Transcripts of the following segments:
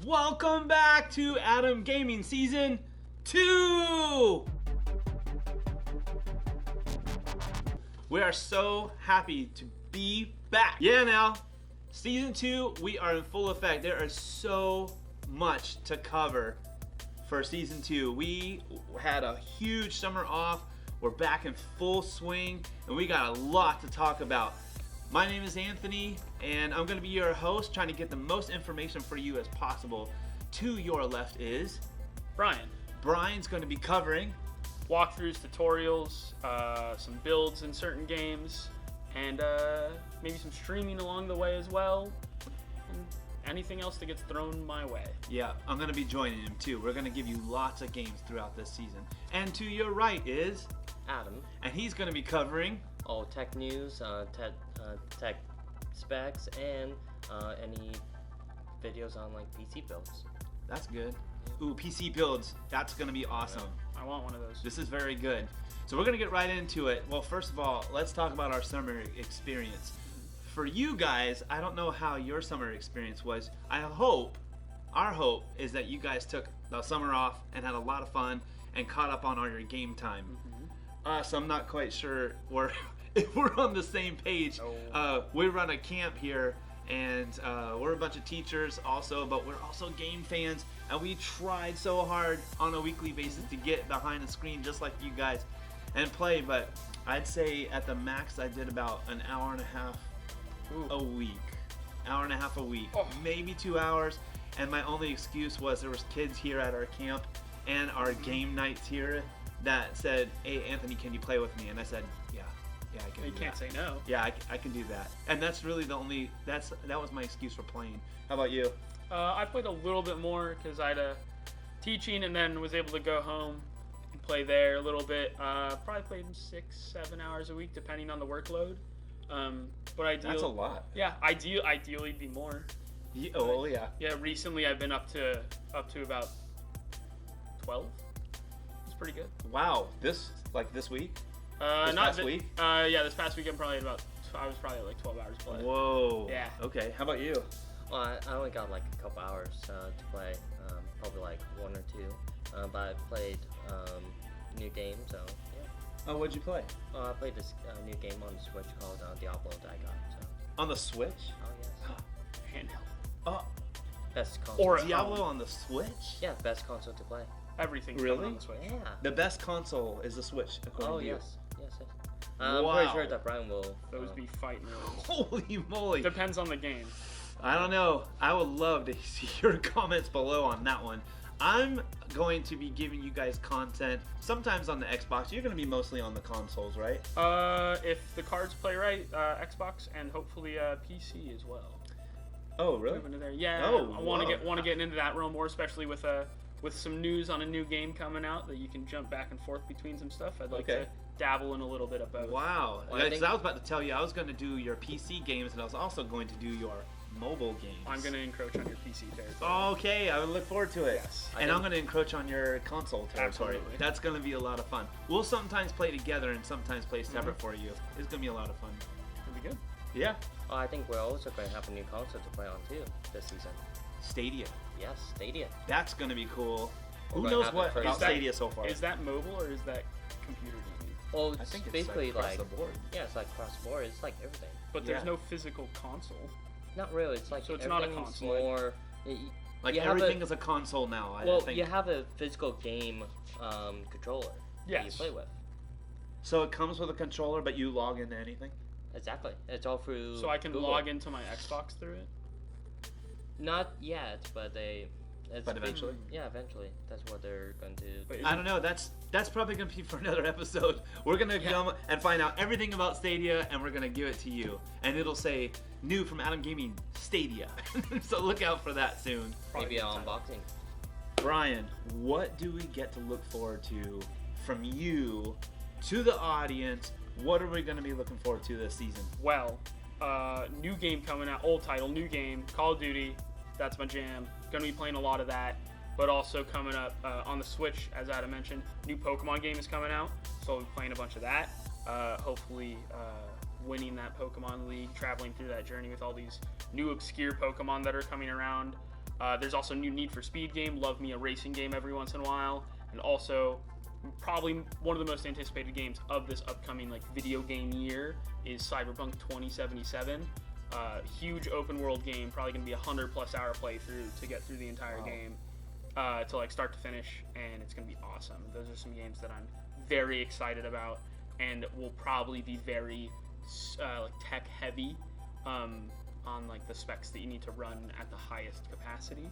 Welcome back to ATAM Gaming Season 2! We are so happy to be back. Yeah, now, Season 2, we are in full effect. There is so much to cover for Season 2. We had a huge summer off. We're back in full swing, and we got a lot to talk about. My name is Anthony, and I'm going to be your host, trying to get the most information for you as possible. To your left is Brian. Brian's going to be covering Walkthroughs, tutorials, some builds in certain games, and maybe some streaming along the way as well. And anything else that gets thrown my way. Yeah, I'm going to be joining him too. We're going to give you lots of games throughout this season. And to your right is Adam. And he's going to be covering all tech news, tech specs, and any videos on like PC builds. That's good. Ooh, PC builds. That's going to be awesome. I want one of those. This is very good. So we're going to get right into it. Well, first of all, let's talk about our summer experience. For you guys, I don't know how your summer experience was. Our hope is that you guys took the summer off and had a lot of fun and caught up on all your game time. So I'm not quite sure if we're on the same page. No. We run a camp here, and we're a bunch of teachers also, but we're also game fans, and we tried so hard on a weekly basis to get behind the screen just like you guys and play, but I'd say at the max I did about an hour and a half a week. Maybe 2 hours, and my only excuse was there was kids here at our camp and our game nights here that said, "Hey Anthony, can you play with me?" And I said, yeah, I can. You do can't that. say no. Yeah, I can do that. And that's really that was my excuse for playing. How about you? I played a little bit more because I had teaching and then was able to go home and play there a little bit. Probably played 6-7 hours a week depending on the workload. But That's a lot. Yeah, ideally it'd be more. Yeah, oh yeah. Yeah, recently I've been up to about 12. It's pretty good. Wow, this week? Not past week? Yeah, this past week I was probably like 12 hours play. Whoa. Yeah. Okay, how about you? Well, I only got like a couple hours to play, probably like 1 or 2. But I played new game, so yeah. Oh, what'd you play? I played this new game on the Switch called Diablo that I got. So. On the Switch? Oh yes. Handheld. Oh, Best console. Or Diablo on the Switch? Yeah, best console to play. Everything's Really? coming on the Switch. Yeah. The best console is the Switch, according Oh to you. yes. I'm Wow. pretty sure that Brian will. Those be fighting words. Holy moly. Depends on the game. I don't know. I would love to see your comments below on that one. I'm going to be giving you guys content sometimes on the Xbox. You're going to be mostly on the consoles, right? If the cards play right, Xbox and hopefully PC as well. Oh, really? Move into there. Yeah. Oh, I want wow. to get into that realm more, especially with some news on a new game coming out that you can jump back and forth between some stuff. I'd like to dabble in a little bit of both. Wow. Well, I I was about to tell you, I was going to do your PC games, and I was also going to do your mobile games. I'm going to encroach on your PC territory. Okay, I would look forward to it. Yes. And I'm going to encroach on your console territory. Absolutely. That's going to be a lot of fun. We'll sometimes play together and sometimes play separate for you. It's going to be a lot of fun. It'll be good. Yeah. Oh, I think we're also going to have a new console to play on too this season. Stadia. Yes, Stadia. That's going to be cool. We're Who gonna knows have what the about first- Stadia so far? Is that mobile or is that computer gaming? Well, I it's think it's basically across like the board. yeah, it's like cross board. It's like everything. But there's Yeah. no physical console. Not really. It's like So it's not a everything's console. more. Like you have everything is a console now. I Well, think. you have a physical game controller that you Yes. play with. So it comes with a controller, but you log into anything. Exactly. It's all through. So I can Google. log into my Xbox through it? Not yet, but they. But eventually? Yeah, eventually. That's what they're going to. But I don't know. That's probably gonna be for another episode. We're gonna come and find out everything about Stadia, and we're gonna give it to you. And it'll say new from ATAM Gaming Stadia. So look out for that soon. Maybe an unboxing. Brian, what do we get to look forward to from you to the audience? What are we gonna be looking forward to this season? Well, new game coming out, old title, new game, Call of Duty. That's my jam. Gonna be playing a lot of that. But also coming up on the Switch, as Adam mentioned, new Pokemon game is coming out. So I'll be playing a bunch of that. Hopefully winning that Pokemon League, traveling through that journey with all these new obscure Pokemon that are coming around. There's also a new Need for Speed game. Love me a racing game every once in a while. And also, probably one of the most anticipated games of this upcoming like video game year is Cyberpunk 2077. Huge open world game, probably going to be a 100+ hour playthrough to get through the entire game, to like start to finish, and it's going to be awesome. Those are some games that I'm very excited about, and will probably be very like tech heavy, on like the specs that you need to run at the highest capacity.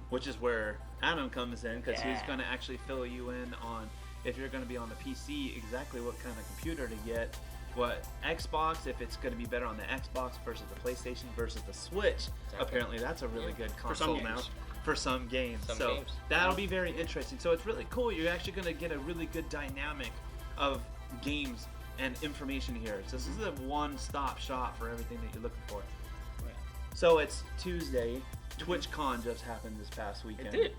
Which is where Adam comes in, because he's Yeah. going to actually fill you in on, if you're going to be on the PC, exactly what kind of computer to get, what Xbox, if it's going to be better on the Xbox versus the PlayStation versus the Switch. Apparently that's a really good console now for some games. So that'll be very interesting. So it's really cool. You're actually going to get a really good dynamic of games and information here. So this is a one-stop shop for everything that you're looking for. So it's Tuesday. TwitchCon just happened this past weekend. It did.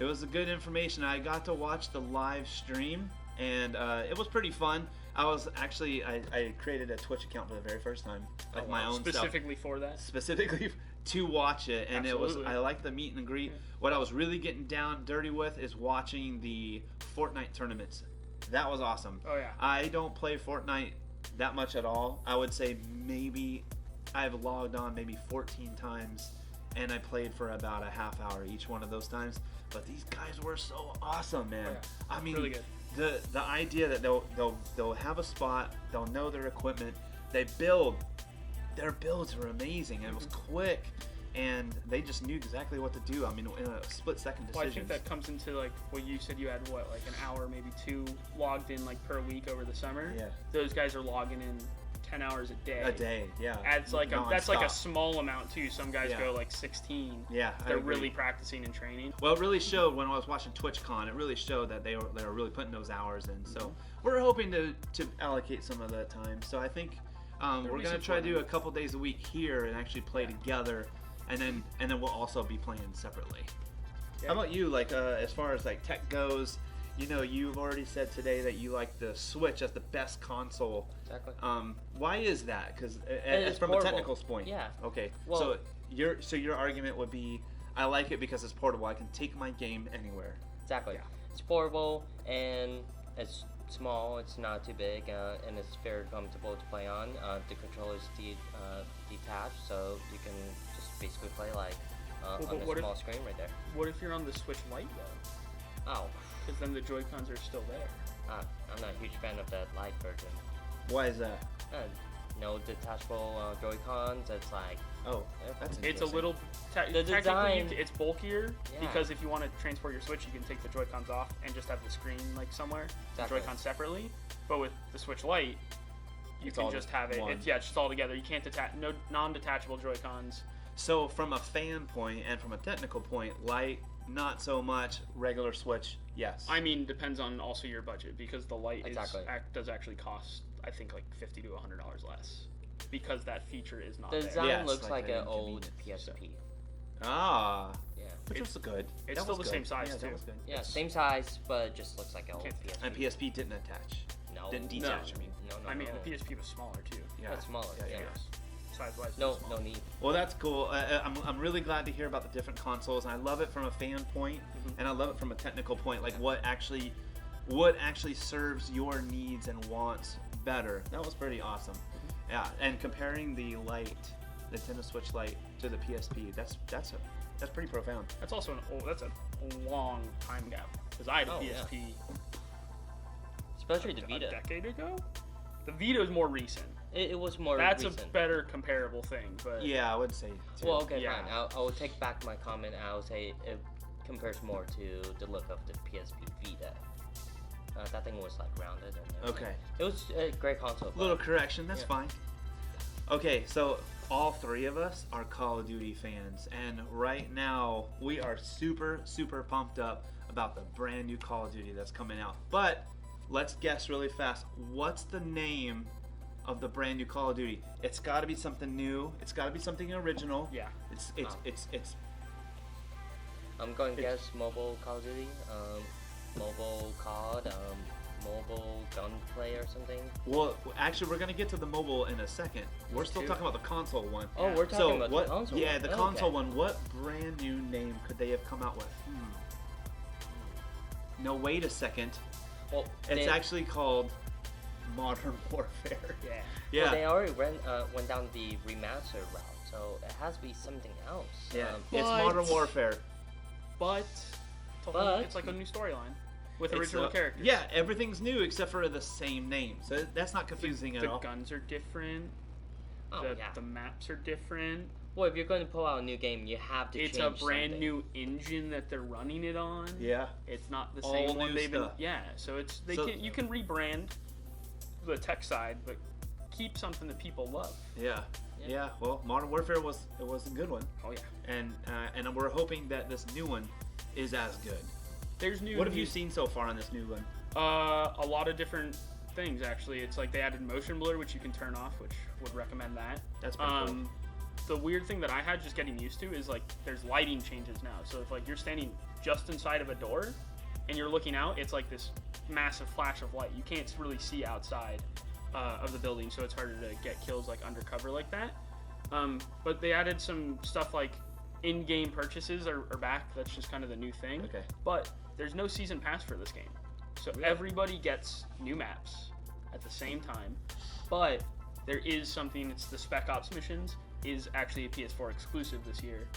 It was a good information. I got to watch the live stream, and it was pretty fun. I was actually, I created a Twitch account for the very first time, like my own specifically for that. specifically to watch it, and Absolutely. it was, I like the meet and greet. What I was really getting down dirty with is watching the Fortnite tournaments. That was awesome. Oh yeah. I don't play Fortnite that much at all. I would say maybe I've logged on maybe 14 times, and I played for about a half hour each one of those times. But these guys were so awesome, man. Oh, yeah. I mean, Really good. the idea that they'll have a spot, they'll know their equipment, they build. Their builds were amazing, and it was quick, and they just knew exactly what to do. I mean, in a split-second decision. Well, I think that comes into like what you said. You had what, like an hour, maybe 2 logged in like per week over the summer. Yeah. Those guys are logging in 10 hours a day. A day, yeah. That's like that's like a Non-stop. small amount too. Some guys Yeah. go like 16. Yeah, I They're agree. really practicing and training. Well, it really showed when I was watching TwitchCon. It really showed that they were really putting those hours in. So we're hoping to allocate some of that time. So I think we're be gonna some try to fun do a ones. couple days a week here and actually play together, and then we'll also be playing separately. Yeah. How about you? Like as far as like tech goes, you know, you've already said today that you like the Switch as the best console. Exactly. Why is that? Because It's from a portable. technical point. Yeah. Okay. Well- so your argument would be, I like it because it's portable. I can take my game anywhere. Exactly. Yeah. It's portable and it's small. It's not too big, and it's very comfortable to play on. The controller is detached, so you can just basically play like but on a what if- small screen right there. What if you're on the Switch Lite though? Oh, Because then the Joy-Cons are still there. I'm not a huge fan of that light version. Why is that? No detachable Joy-Cons. It's like Oh, that's It's a interesting. little The technically design- it's bulkier Yeah. because if you want to transport your Switch, you can take the Joy-Cons off and just have the screen like somewhere, the Exactly. Joy-Cons separately. But with the Switch Lite, you It's can all just have it. one. It's just all together. You can't detach no non-detachable Joy-Cons. So from a fan point and from a technical point, light, not so much. Regular Switch, yes. I mean, depends on also your budget because the Lite Exactly. does actually cost I think like $50 to $100 less because that feature is not the there. design Yeah, it's looks like like an an old inconvenience. PSP. Ah, Yeah. which was good. it's That still was the good. same size, Yeah, too. that was good. Yeah, same size, but it just looks like an old Can't- PSP. And PSP didn't attach. No. Didn't detach. I mean, No. I mean, no. the PSP was smaller too. yeah. That's smaller. Yeah. Size-wise. No, it's smaller. no need. Well, that's cool. I'm really glad to hear about the different consoles, and I love it from a fan point, and I love it from a technical point. Like what actually serves your needs and wants better. That was pretty awesome. Yeah, and comparing the Nintendo Switch Lite to the PSP, that's pretty profound. That's also that's a long time gap because I had a Oh, yeah. PSP Especially the a Vita. decade ago. The Vita is more recent. It was more That's recent. a better comparable thing, but Yeah, I would say too. Well, okay, Yeah. fine. I will take back my comment. I will say it compares more to the look of the PSP Vita. That thing was like rounded and everything. Okay. It was a great console. but- Little correction, that's Yeah. fine. Okay, so all three of us are Call of Duty fans, and right now we are super, super pumped up about the brand new Call of Duty that's coming out. But let's guess really fast. What's the name of the brand new Call of Duty? It's got to be something new. It's got to be something original. yeah. It's I'm going to It's- guess mobile Call of Duty, mobile COD, mobile gunplay or something. Well, actually, we're gonna get to the mobile in a second. We're still talking about the console one. Oh, we're talking about what, the console Yeah, one. the Oh, console okay. one. What brand new name could they have come out with? No, wait a second. Well, It's actually called Modern Warfare. Yeah. Yeah. Well, they already went down the remaster route, so it has to be something else. Yeah. But- It's Modern Warfare. But, But- it's like a new storyline with It's, original characters. Yeah, everything's new except for the same name. So that's not confusing at The all. guns are different. Oh, the, yeah. the maps are different. Well, if you're going to pull out a new game, you have to It's a change brand something. new engine that they're running it on. Yeah. It's not the All same one new they've been. stuff. Yeah, so it's So- you can rebrand the tech side, but keep something that people love. Yeah. Yeah. Yeah. Well, Modern Warfare was a good one, Oh yeah. and we're hoping that this new one is as good. There's new. What have you seen so far on this new one? A lot of different things actually. It's like they added motion blur, which you can turn off, which would recommend that. That's pretty cool. The weird thing that I had just getting used to is like there's lighting changes now. So if like you're standing just inside of a door and you're looking out, it's like this massive flash of light. You can't really see outside of the building, so it's harder to get kills like undercover like that. But they added some stuff like in-game purchases are back. That's just kind of the new thing. Okay. But there's no season pass for this game, so everybody gets new maps at the same time. But there is something. It's the Spec Ops missions is actually a PS4 exclusive this year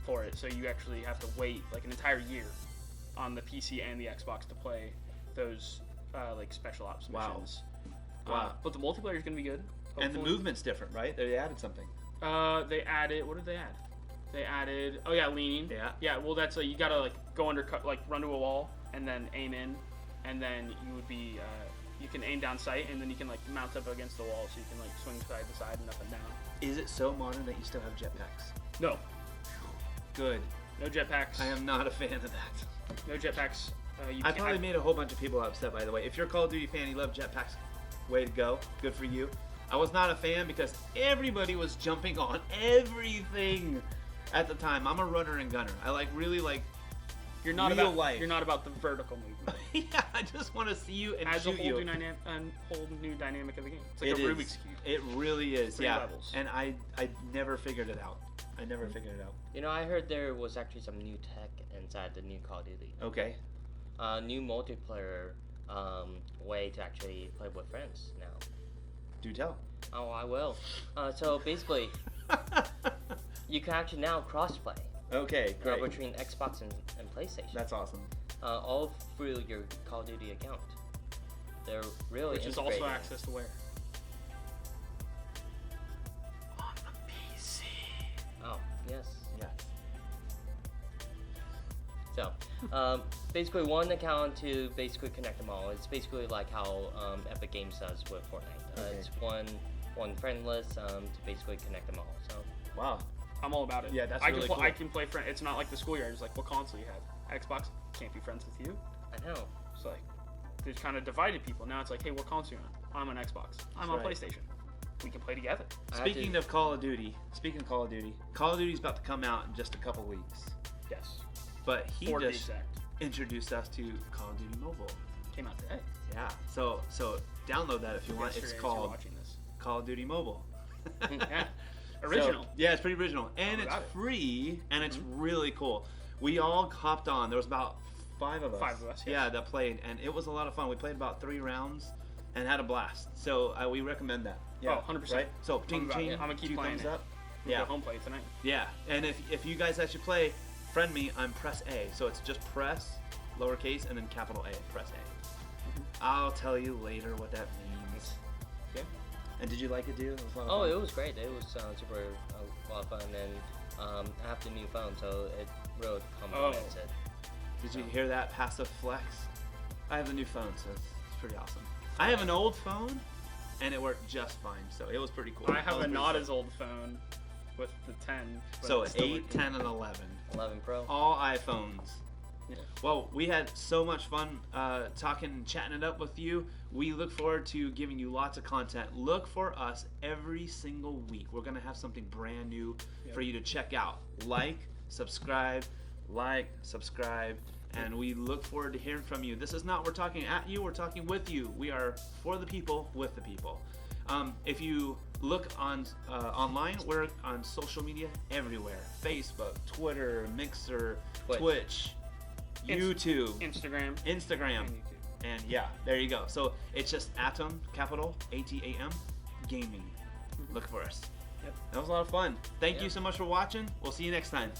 for it. So you actually have to wait like an entire year on the PC and the Xbox to play those like special ops Wow. missions. Wow. But the multiplayer is going to be good. And the hopefully. movement's different, right? They added something. They added. What did they add? They added. Oh yeah, leaning. Yeah. Yeah. Well, that's you gotta like go undercut, like run to a wall and then aim in, and then you would be. You can aim down sight, and then you can like mount up against the wall, so you can like swing side to side and up and down. Is it so modern that you still have jetpacks? No. Good. No jetpacks. I am not a fan of that. No jetpacks. You I can't- probably made a whole bunch of people upset, by the way. If you're a Call of Duty fan, you love jetpacks, way to go. Good for you. I was not a fan because everybody was jumping on everything at the time. I'm a runner and gunner. I really like. You're not real about. life. You're not about the vertical movement. Yeah, I just want to see you and Adds a shoot whole you. whole new dynamic of the game. It's like It a is. Rubik's cube. It really is. 3 yeah. levels. And I never figured it out. I never figured it out. You know, I heard there was actually some new tech inside the new Call of Duty. Okay. New multiplayer way to actually play with friends now. Do tell. Oh, I will. So basically, you can actually now crossplay Okay, great. between Xbox and PlayStation. That's awesome. All through your Call of Duty account. They're really Which is also integrating. access to where. On the PC. Oh, yes. Yes. So, basically one account to basically connect them all. It's basically like how Epic Games does with Fortnite. Okay. It's one friend list to basically connect them all. So, Wow. I'm all about it. Yeah, that's I really can cool. I can play friend. It's not like the schoolyard. It's like what console you have. Xbox can't be friends with you. I know. It's like they've kind of divided people. Now it's like, hey, what console you on? I'm on Xbox. I'm on right. PlayStation. We can play together. I had Speaking of Call of Duty, Call of Duty's about to come out in just a couple weeks. Yes. But he 4 to be just exact. introduced us to Call of Duty Mobile. Came out today. Yeah. So download that if you want. Yesterday It's as you're called watching this. Call of Duty Mobile. Yeah. Original. So, yeah, it's pretty original, and How it's about it? free, and it's really cool. We all hopped on. There was about 5 of us. 5 of us, yes. Yeah, that played, and it was a lot of fun. We played about 3 rounds and had a blast. So we recommend that. Yeah, Oh, 100%. Right? So I'm ting about ting. it. I'm gonna keep 2 playing thumbs it. up. We'll Yeah, go home play it tonight. yeah. And if you guys actually play, friend me. I'm press A. So it's just press lowercase and then capital A. Press A. I'll tell you later what that means. Okay. And did you like it, dude? It was a lot of Oh, fun. it was great. It was super a lot of fun, and I have the new phone, so it really complements it. Did you hear that passive flex? I have a new phone, so it's pretty awesome. I have an old phone, and it worked just fine, so it was pretty cool. I have was a pretty not sick. as old phone with the 10. but So it's still 8, working. 10, and 11. 11 Pro. All iPhones. Yeah. Well, we had so much fun talking and chatting it up with you. We look forward to giving you lots of content. Look for us every single week. We're going to have something brand new for you to check out. Like, subscribe, and we look forward to hearing from you. This is not we're talking at you, we're talking with you. We are for the people, with the people. If you look on online, we're on social media everywhere: Facebook, Twitter, Mixer, Twitch, YouTube, Instagram, and YouTube. And yeah, there you go. So it's just ATAM, capital ATAM Gaming. Look for us. Yep. That was a lot of fun. Thank you so much for watching. We'll see you next time.